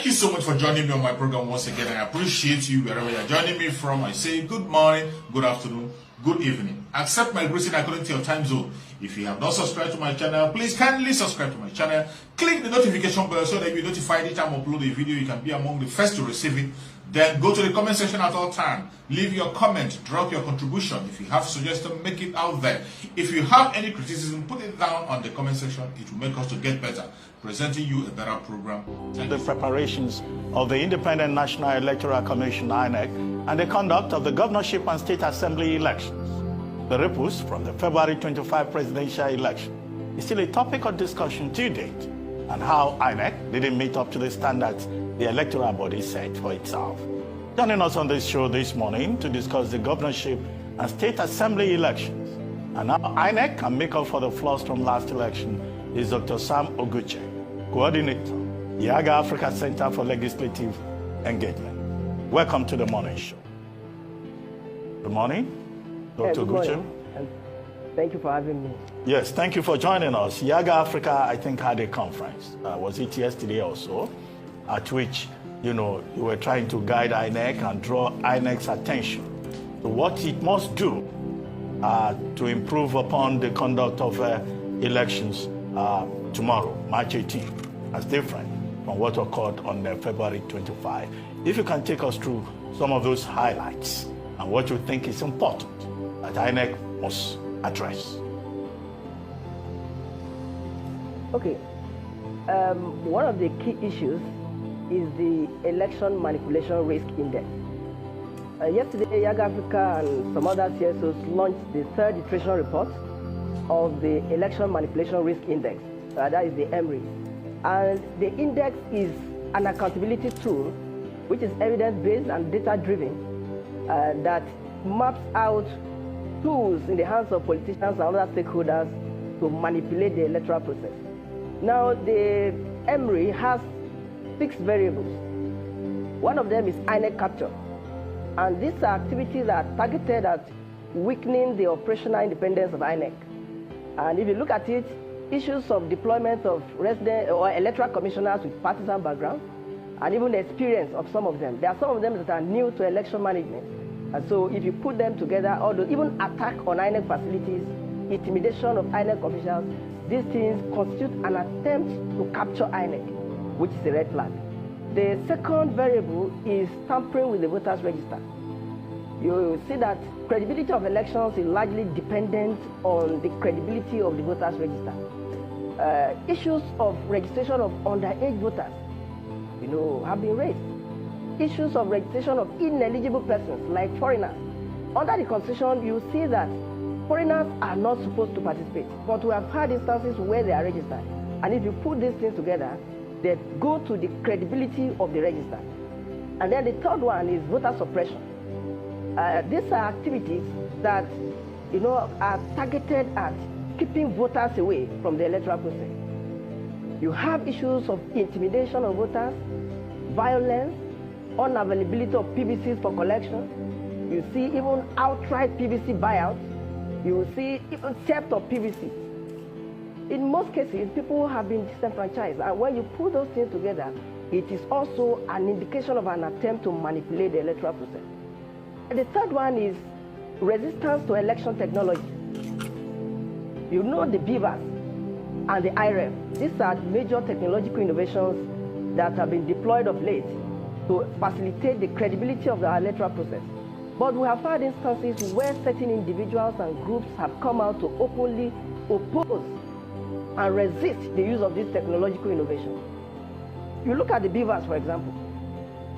you so much for joining me on my program once again. I appreciate you wherever you're joining me from. I say good morning, good afternoon, good evening. Accept my greeting according to your time zone. If you have not subscribed to my channel, please kindly subscribe to my channel. Click the notification bell so that you'll be notified each time I upload a video. You can be among the first to receive it. Then go to the comment section at all times. Leave your comment, drop your contribution. If you have suggestions, make it out there. If you have any criticism, put it down on the comment section. It will make us to get better, presenting you a better program. The preparations of the Independent National Electoral Commission, INEC, and the conduct of the governorship and state assembly elections. The ripples from the February 25 presidential election is still a topic of discussion to date, and how INEC didn't meet up to the standards the electoral body set for itself. Joining us on this show this morning to discuss the governorship and state assembly elections and how INEC can make up for the flaws from last election is Dr. Sam Oguche, Coordinator, Yaga Africa Center for Legislative Engagement. Welcome to the morning show. Good morning, Dr. Oguche. Thank you for having me. Yes, thank you for joining us. Yaga Africa, I think, had a conference. Was it yesterday or so? At which, you were trying to guide INEC and draw INEC's attention to what it must do to improve upon the conduct of elections tomorrow, March 18th, as different from what occurred on February 25. If you can take us through some of those highlights and what you think is important that INEC must address. Okay. One of the key issues is the election manipulation risk index. Yesterday, Yaga Africa and some other CSOs launched the third iteration report of the election manipulation risk index. That is the EMRI. And the index is an accountability tool which is evidence-based and data-driven that maps out tools in the hands of politicians and other stakeholders to manipulate the electoral process. Now, the EMRI has 6 variables. One of them is INEC capture. And these are activities that are targeted at weakening the operational independence of INEC. And if you look at it, issues of deployment of resident or electoral commissioners with partisan background, and even the experience of some of them. There are some of them that are new to election management. And so if you put them together, although even attack on INEC facilities, intimidation of INEC officials, these things constitute an attempt to capture INEC, which is a red flag. The second variable is tampering with the voters' register. You see that credibility of elections is largely dependent on the credibility of the voters' register. Issues of registration of underage voters, have been raised. Issues of registration of ineligible persons, like foreigners. Under the Constitution, you see that foreigners are not supposed to participate, but we have had instances where they are registered. And if you put these things together, they go to the credibility of the register. And then the third one is voter suppression. These are activities that, are targeted at keeping voters away from the electoral process. You have issues of intimidation of voters, violence, unavailability of PVCs for collection. You see even outright PVC buyouts. You will see even theft of PVC. In most cases, people have been disenfranchised, and when you put those things together, it is also an indication of an attempt to manipulate the electoral process. And the third one is resistance to election technology. You know the BVAS and the IREF. These are major technological innovations that have been deployed of late to facilitate the credibility of the electoral process. But we have had instances where certain individuals and groups have come out to openly oppose and resist the use of this technological innovation. You look at the BVAS, for example.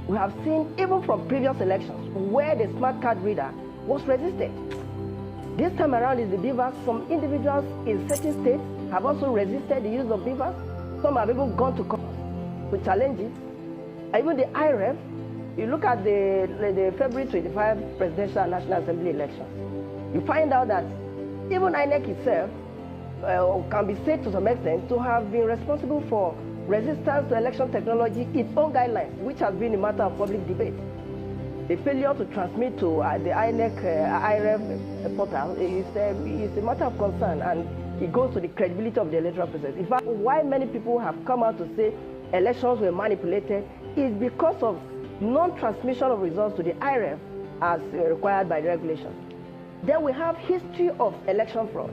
We have seen, even from previous elections, where the smart card reader was resisted. This time around is the BVAS. Some individuals in certain states have also resisted the use of BVAS. Some have even gone to court to challenge it. Even the IREF, you look at the February 25 presidential and national assembly elections, you find out that even INEC itself can be said to some extent to have been responsible for resistance to election technology, its own guidelines, which has been a matter of public debate. The failure to transmit to the INEC IREF portal is a matter of concern, and it goes to the credibility of the electoral process. In fact, why many people have come out to say elections were manipulated is because of non-transmission of results to the IREF as required by the regulation. Then we have history of election fraud.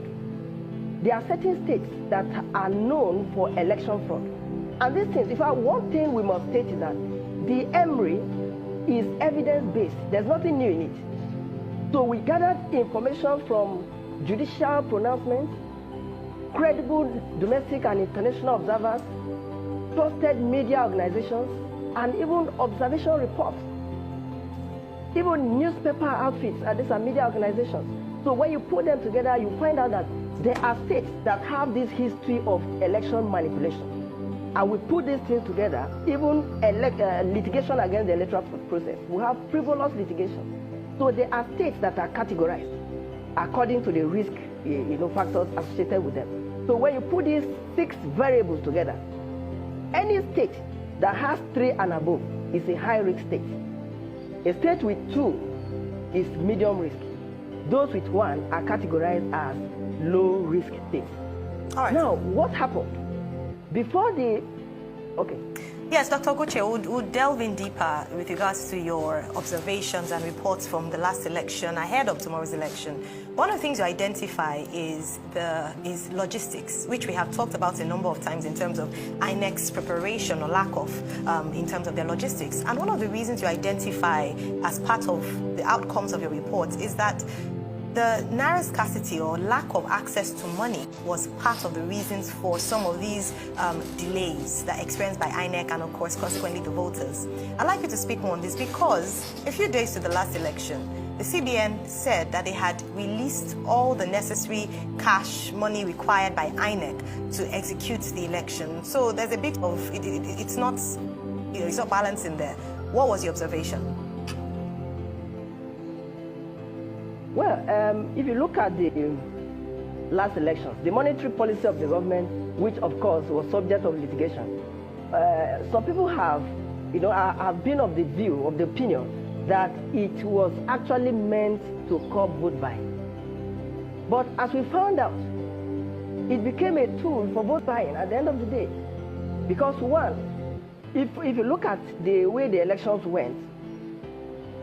There are certain states that are known for election fraud. And these things, in fact, one thing we must state is that the EMRI is evidence-based. There's nothing new in it. So we gathered information from judicial pronouncements, credible domestic and international observers, trusted media organizations, and even observation reports. Even newspaper outfits, and these are media organizations. So when you put them together, you find out that there are states that have this history of election manipulation. And we put these things together, even litigation against the electoral process. We have frivolous litigation. So there are states that are categorized according to the risk factors associated with them. So when you put these 6 variables together, any state that has 3 and above is a high-risk state. A state with 2 is medium risk. Those with 1 are categorized as low-risk states. All right. Now, what happened? Before the... Okay. Yes, Dr. Ogoche, we'll delve in deeper with regards to your observations and reports from the last election, ahead of tomorrow's election. One of the things you identify is logistics, which we have talked about a number of times in terms of INEC's preparation or lack of in terms of their logistics. And one of the reasons you identify as part of the outcomes of your report is that the naira scarcity or lack of access to money was part of the reasons for some of these delays that experienced by INEC and, of course, consequently the voters. I'd like you to speak more on this because a few days to the last election, the CBN said that they had released all the necessary cash money required by INEC to execute the election. So there's a bit of, it's not balancing there. What was your observation? Well, if you look at the last elections, the monetary policy of the government, which of course was subject of litigation, some people have been of the view, of the opinion, that it was actually meant to curb vote buying. But as we found out, it became a tool for vote buying at the end of the day. Because one, if you look at the way the elections went,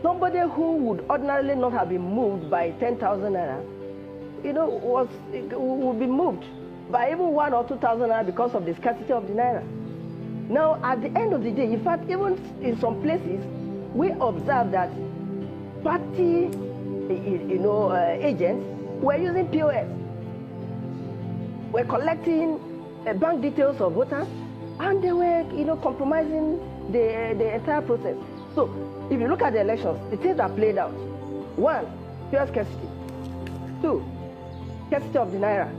somebody who would ordinarily not have been moved by 10,000 naira, would be moved by even 1,000 or 2,000 naira because of the scarcity of the naira. Now, at the end of the day, in fact, even in some places, we observed that party, agents were using POS, were collecting bank details of voters, and they were, compromising the entire process. So, if you look at the elections, the things that played out: 1, fuel scarcity; 2, scarcity of the naira,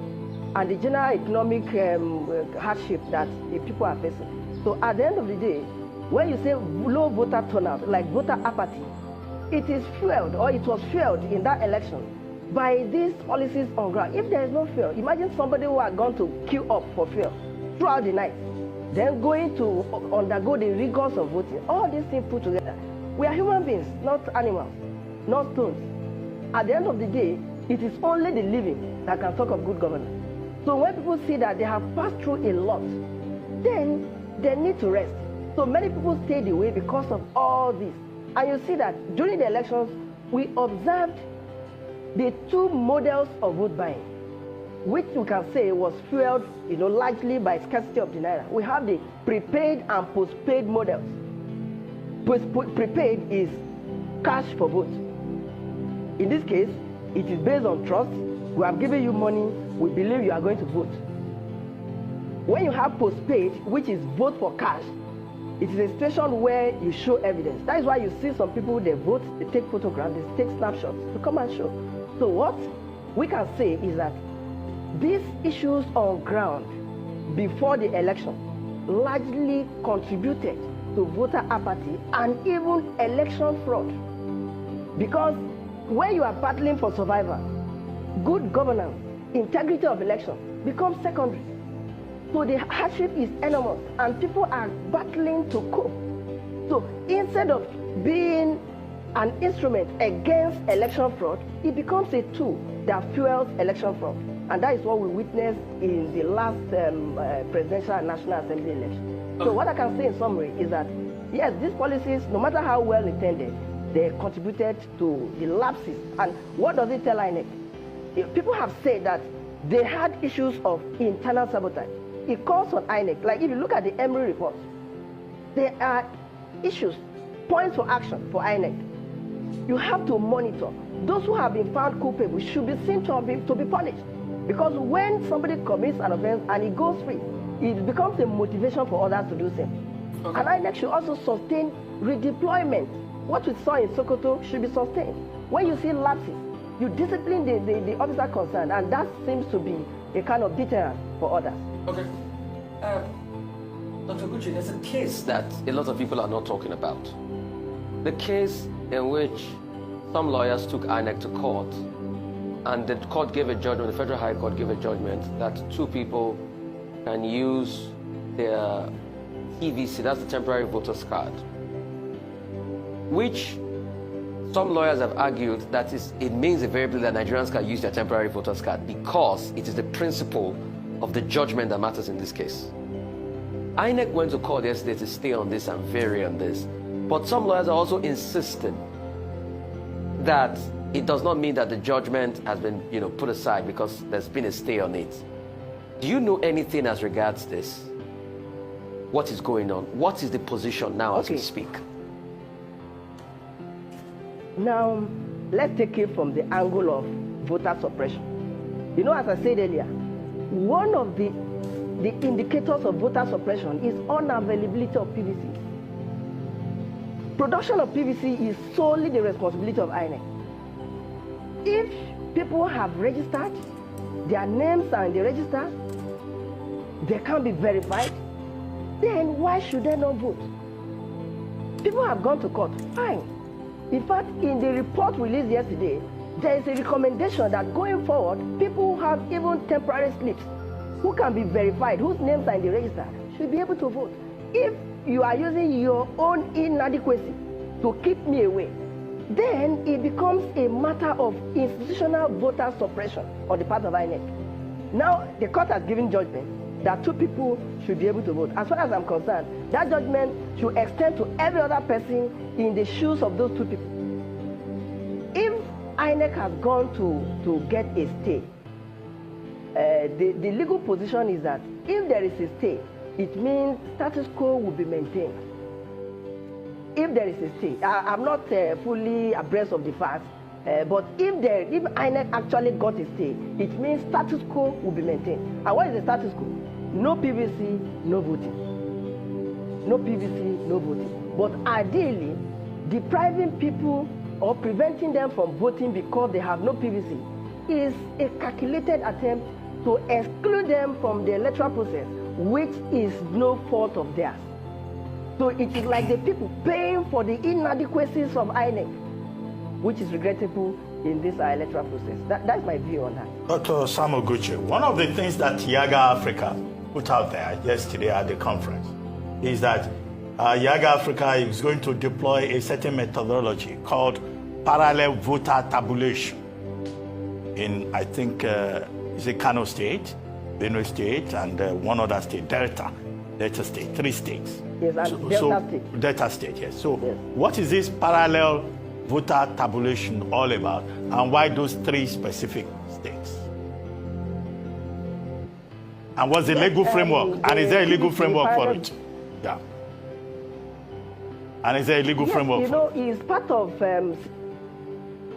and the general economic hardship that the people are facing. So, at the end of the day, when you say low voter turnout, like voter apathy, it is fueled, or it was fueled in that election by these policies on ground. If there is no fuel, imagine somebody who had gone to queue up for fuel throughout the night, then going to undergo the rigors of voting. All these things put together. We are human beings, not animals, not stones. At the end of the day, it is only the living that can talk of good governance. So when people see that they have passed through a lot, then they need to rest. So many people stayed away because of all this. And you see that during the elections, we observed the 2 models of vote buying, which we can say was fueled, largely by scarcity of the naira. We have the prepaid and postpaid models. Prepaid is cash for vote. In this case, it is based on trust. We have given you money, we believe you are going to vote. When you have postpaid, which is vote for cash, it is a situation where you show evidence. That is why you see some people, they vote, they take photographs, they take snapshots to come and show. So what we can say is that these issues on ground before the election largely contributed to voter apathy and even election fraud. Because when you are battling for survival, good governance, integrity of election becomes secondary. So the hardship is enormous and people are battling to cope. So instead of being an instrument against election fraud, it becomes a tool that fuels election fraud. And that is what we witnessed in the last presidential and national assembly election. So what I can say in summary is that yes, these policies, no matter how well intended, they contributed to the lapses. And what does it tell INEC? People have said that they had issues of internal sabotage. It calls on INEC. Like if you look at the Emory report, there are issues, points for action for INEC. You have to monitor. Those who have been found culpable should be seen to be punished. Because when somebody commits an offense and he goes free, it becomes a motivation for others to do the same. Okay. And INEC should also sustain redeployment. What we saw in Sokoto should be sustained. When you see lapses, you discipline the officer concerned, and that seems to be a kind of deterrent for others. Okay. Dr. Gucci, there's a case that a lot of people are not talking about. The case in which some lawyers took INEC to court, and the court gave a judgment, the Federal High Court gave a judgment that two people can use their TVC, that's the temporary voter's card, which some lawyers have argued that it means invariably that Nigerians can use their temporary voter's card because it is the principle of the judgment that matters in this case. INEC went to court yesterday to stay on this and vary on this, but some lawyers are also insisting that it does not mean that the judgment has been, put aside because there's been a stay on it. Do you know anything as regards this? What is going on? What is the position now as we speak? Now, let's take it from the angle of voter suppression. As I said earlier, one of the indicators of voter suppression is unavailability of PVC. Production of PVC is solely the responsibility of INEC. If people have registered, their names are in the register, they can't be verified, then why should they not vote? People have gone to court, fine. In fact, in the report released yesterday, there is a recommendation that going forward, people who have even temporary slips, who can be verified, whose names are in the register, should be able to vote. If you are using your own inadequacy to keep me away, then it becomes a matter of institutional voter suppression on the part of INEC. Now, the court has given judgment that two people should be able to vote. As far as I'm concerned, that judgment should extend to every other person in the shoes of those two people. If INEC has gone to get a stay, the legal position is that if there is a stay, it means status quo will be maintained. If there is a stay, I'm not fully abreast of the facts, but if INEC actually got a stay, it means status quo will be maintained. And what is the status quo? No PVC, no voting. No PVC, no voting. But ideally, depriving people or preventing them from voting because they have no PVC is a calculated attempt to exclude them from the electoral process, which is no fault of theirs. So it is like the people paying for the inadequacies of INEC, which is regrettable in this electoral process. That's my view on that. Dr. Samuel Gucci, one of the things that Yaga Africa put out there yesterday at the conference is that Yaga Africa is going to deploy a certain methodology called parallel voter tabulation in, I think, is it Kano State, Benue State, and one other state, Delta State, 3 states. Yes, and Delta State. Delta State, yes. So yes. What is this parallel voter tabulation all about, and why those 3 specific states? And what's the legal framework? And is there a legal framework for it? Yeah. And is there a legal framework for it? It's part of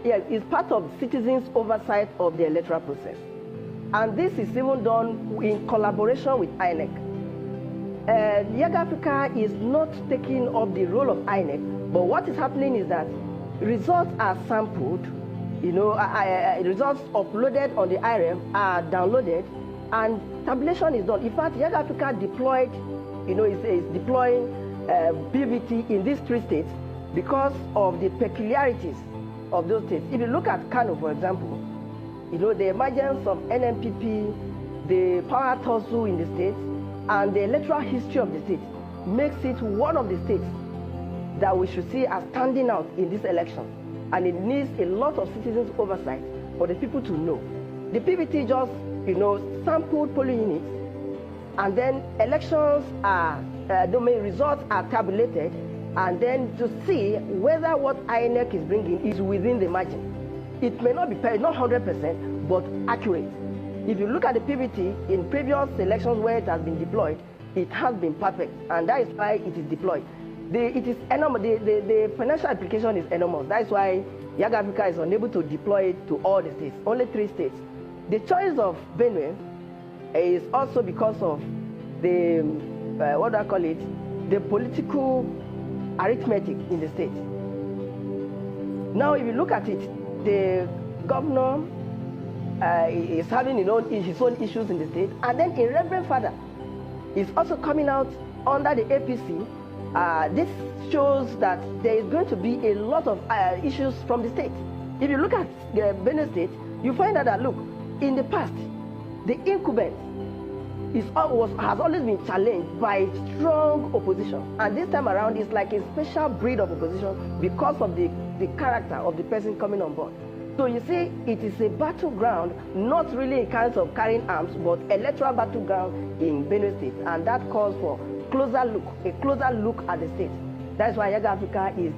it's part of citizens' oversight of the electoral process. And this is even done in collaboration with INEC. Yaga Africa is not taking up the role of INEC, but what is happening is that results are sampled, results uploaded on the IRM are downloaded, and tabulation is done. In fact, Yaga Africa deployed, is deploying PVT in these 3 states because of the peculiarities of those states. If you look at Kano, for example, the emergence of NMPP, the power tussle in the state, and the electoral history of the state makes it one of the states that we should see as standing out in this election. And it needs a lot of citizens' oversight for the people to know. The PVT just, sampled polling units, and then elections are, results are tabulated, and then to see whether what INEC is bringing is within the margin. It may not be not 100%, but accurate. If you look at the PVT in previous elections where it has been deployed, it has been perfect, and that is why it is deployed. It is enormous. The financial application is enormous. That's why Young Africa is unable to deploy it to all the states, only 3 states. The choice of Benue is also because of the, what do I call it, the political arithmetic in the state. Now, if you look at it, the governor is having his own issues in the state, and then a Reverend Father is also coming out under the APC. This shows that there is going to be a lot of issues from the state. If you look at the Benue State, you find out that, look, in the past, the incumbent has always been challenged by strong opposition. And this time around, it's like a special breed of opposition because of the character of the person coming on board. So you see, it is a battleground, not really in terms of carrying arms, but electoral battleground in Benue State. And that calls for a closer look at the state. That's why Young Africa is,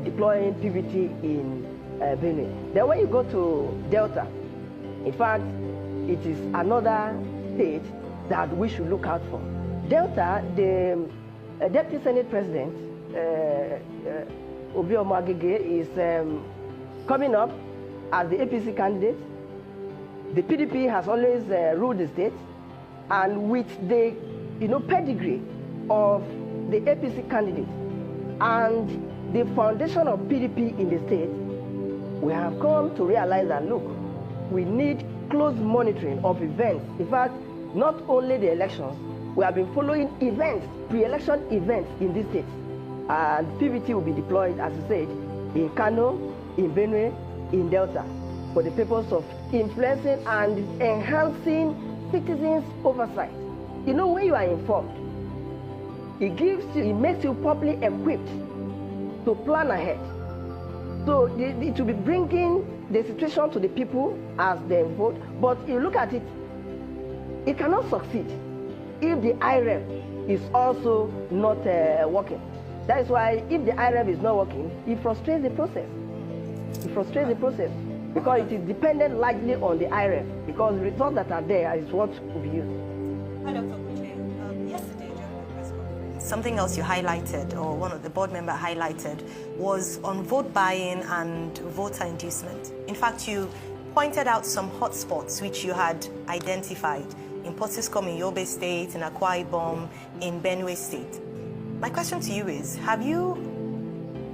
deploying PVT in Benue. Then when you go to Delta, in fact, it is another state that we should look out for. Delta, the Deputy Senate President, Uproar is coming up as the APC candidate. The PDP has always ruled the state, and with the pedigree of the APC candidate and the foundation of PDP in the state, we have come to realize that, look, we need close monitoring of events. In fact, not only the elections, we have been following events, pre-election events in this state. And PVT will be deployed, as I said, in Kano, in Benue, in Delta, for the purpose of influencing and enhancing citizens' oversight. When you are informed, it makes you properly equipped to plan ahead. So it will be bringing the situation to the people as they vote. But if you look at it, it cannot succeed if the IREF is also not working. That is why if the IREF is not working, it frustrates the process. It frustrates the process because it is dependent largely on the IREF, because the results that are there is what will be used. Hi, Dr. Buche. Yesterday during the press conference, something else you highlighted, or one of the board members highlighted, was on vote buying and voter inducement. In fact, you pointed out some hotspots which you had identified in Potiskum in Yobe State, in Akwa Ibom, in Benue State. My question to you is, have you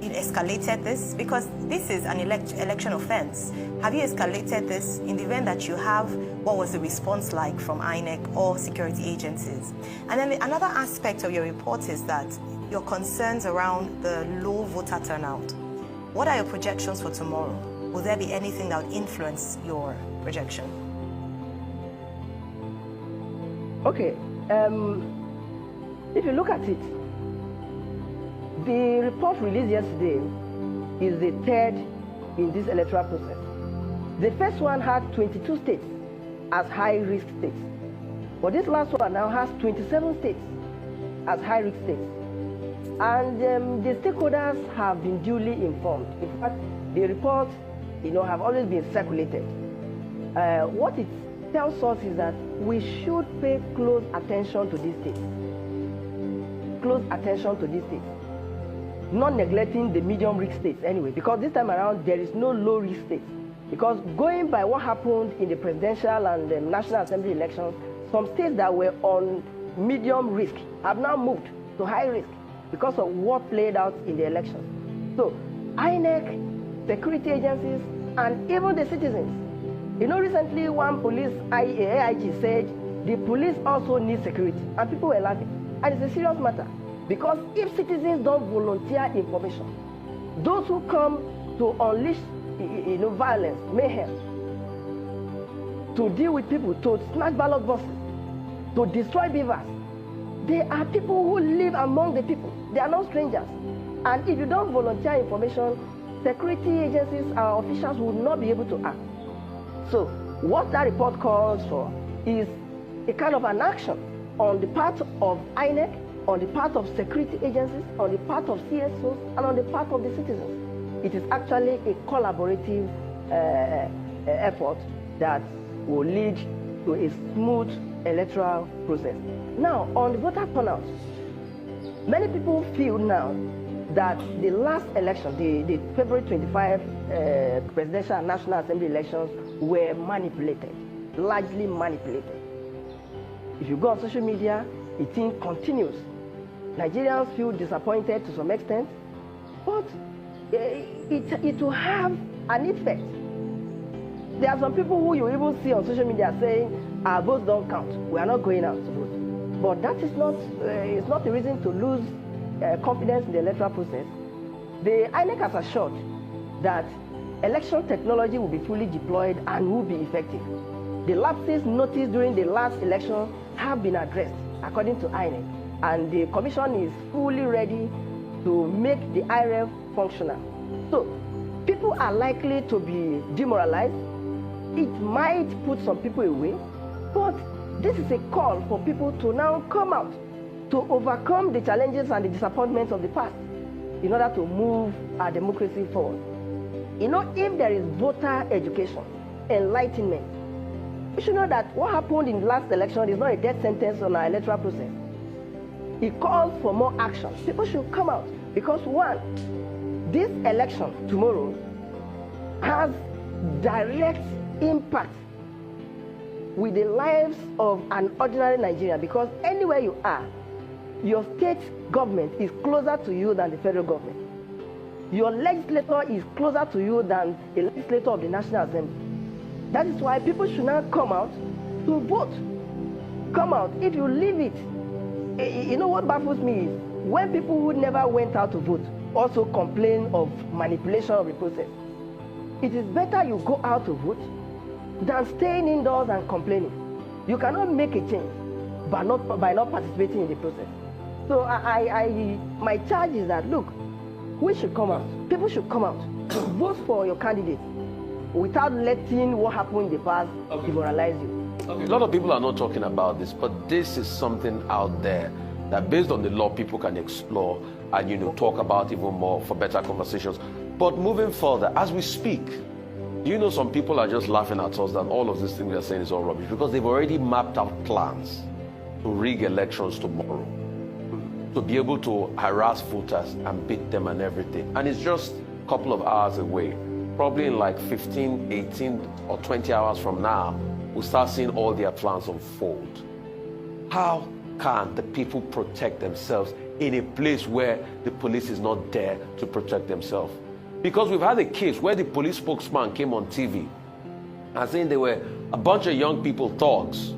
escalated this? Because this is an election offense. Have you escalated this in the event that you have? What was the response like from INEC or security agencies? And then another aspect of your report is that your concerns around the low voter turnout. What are your projections for tomorrow? Will there be anything that would influence your projection? Okay. If you look at it, the report released yesterday is the third in this electoral process. The first one had 22 states as high-risk states. But this last one now has 27 states as high-risk states. And the stakeholders have been duly informed. In fact, the reports, have always been circulated. What it tells us is that we should pay close attention to these states. Close attention to these states. Not neglecting the medium-risk states anyway, because this time around there is no low-risk states. Because going by what happened in the presidential and the National Assembly elections, some states that were on medium risk have now moved to high risk because of what played out in the elections. So INEC, security agencies, and even the citizens. Recently one police AIG said the police also need security, and people were laughing. And it's a serious matter. Because if citizens don't volunteer information, those who come to unleash violence, mayhem, to deal with people, to snatch ballot boxes, to destroy beavers, they are people who live among the people. They are not strangers. And if you don't volunteer information, security agencies and officials will not be able to act. So what that report calls for is a kind of an action on the part of INEC on the part of security agencies, on the part of CSOs, and on the part of the citizens. It is actually a collaborative effort that will lead to a smooth electoral process. Now, on the voter turnout, many people feel now that the last election, the February 25 presidential and National Assembly elections were manipulated, largely manipulated. If you go on social media, the thing continues. Nigerians feel disappointed to some extent, but it will have an effect. There are some people who you even see on social media saying, our votes don't count, we are not going out to vote. But that is not, it's not a reason to lose confidence in the electoral process. The INEC has assured that election technology will be fully deployed and will be effective. The lapses noticed during the last election have been addressed, according to INEC, and the Commission is fully ready to make the IREF functional. So, people are likely to be demoralized. It might put some people away, but this is a call for people to now come out to overcome the challenges and the disappointments of the past in order to move our democracy forward. You know, if there is voter education, enlightenment, we should know that what happened in the last election is not a death sentence on our electoral process. It calls for more action. People should come out because, one, this election tomorrow has direct impact with the lives of an ordinary Nigerian, because anywhere you are, your state government is closer to you than the federal government. Your legislator is closer to you than a legislator of the National Assembly. That is why people should now come out to vote. Come out. If you leave it, you know what baffles me is when people who never went out to vote also complain of manipulation of the process. It is better you go out to vote than staying indoors and complaining. You cannot make a change by not participating in the process. So my charge is that, look, we should come out. People should come out. Vote for your candidate without letting what happened in the past demoralize you. Okay. A lot of people are not talking about this, but this is something out there that based on the law, people can explore and, talk about even more for better conversations. But moving further, as we speak, some people are just laughing at us that all of these things we are saying is all rubbish because they've already mapped out plans to rig elections tomorrow, to be able to harass voters and beat them and everything. And it's just a couple of hours away. Probably in like 15, 18 or 20 hours from now, we'll start seeing all their plans unfold. How can the people protect themselves in a place where the police is not there to protect themselves? Because we've had a case where the police spokesman came on TV and saying there were a bunch of young people, thugs,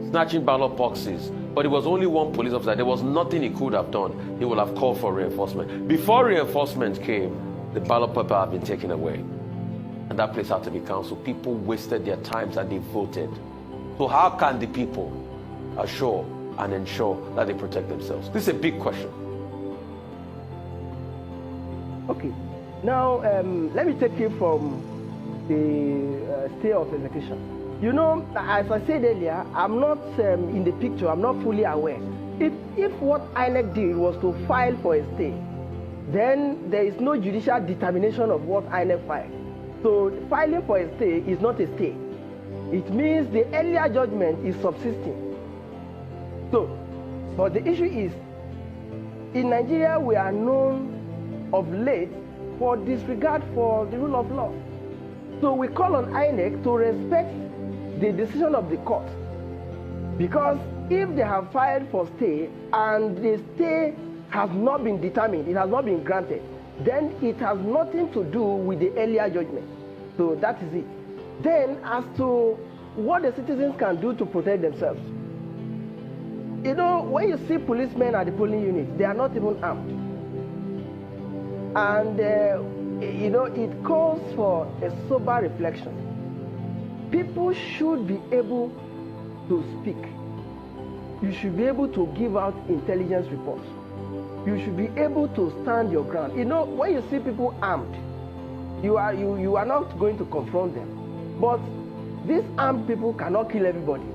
snatching ballot boxes, but it was only one police officer. There was nothing he could have done. He would have called for reinforcement. Before reinforcement came, the ballot paper had been taken away. And that place had to be cancelled. People wasted their times and they voted. So how can the people assure and ensure that they protect themselves? This is a big question. Okay. Now, let me take you from the stay of execution. As I said earlier, I'm not in the picture. I'm not fully aware. If what INEC did was to file for a stay, then there is no judicial determination of what INEC filed. So filing for a stay is not a stay. It means the earlier judgment is subsisting. So, but the issue is, in Nigeria, we are known of late for disregard for the rule of law. So we call on INEC to respect the decision of the court. Because if they have filed for stay and the stay has not been determined, it has not been granted, then it has nothing to do with the earlier judgment. So that is it. Then as to what the citizens can do to protect themselves. When you see policemen at the polling units, they are not even armed. And, it calls for a sober reflection. People should be able to speak. You should be able to give out intelligence reports. You should be able to stand your ground. When you see people armed, you are not going to confront them. But these armed people cannot kill everybody.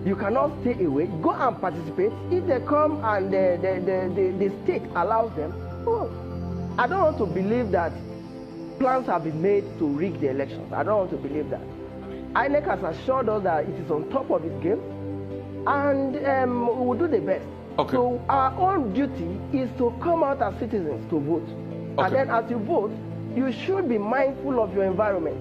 You cannot stay away. Go and participate. If they come and the state allows them, oh, I don't want to believe that plans have been made to rig the elections. I don't want to believe that. INEC has assured us that it is on top of its game, and we will do the best. Okay. So our own duty is to come out as citizens to vote. Okay. And then as you vote, you should be mindful of your environment.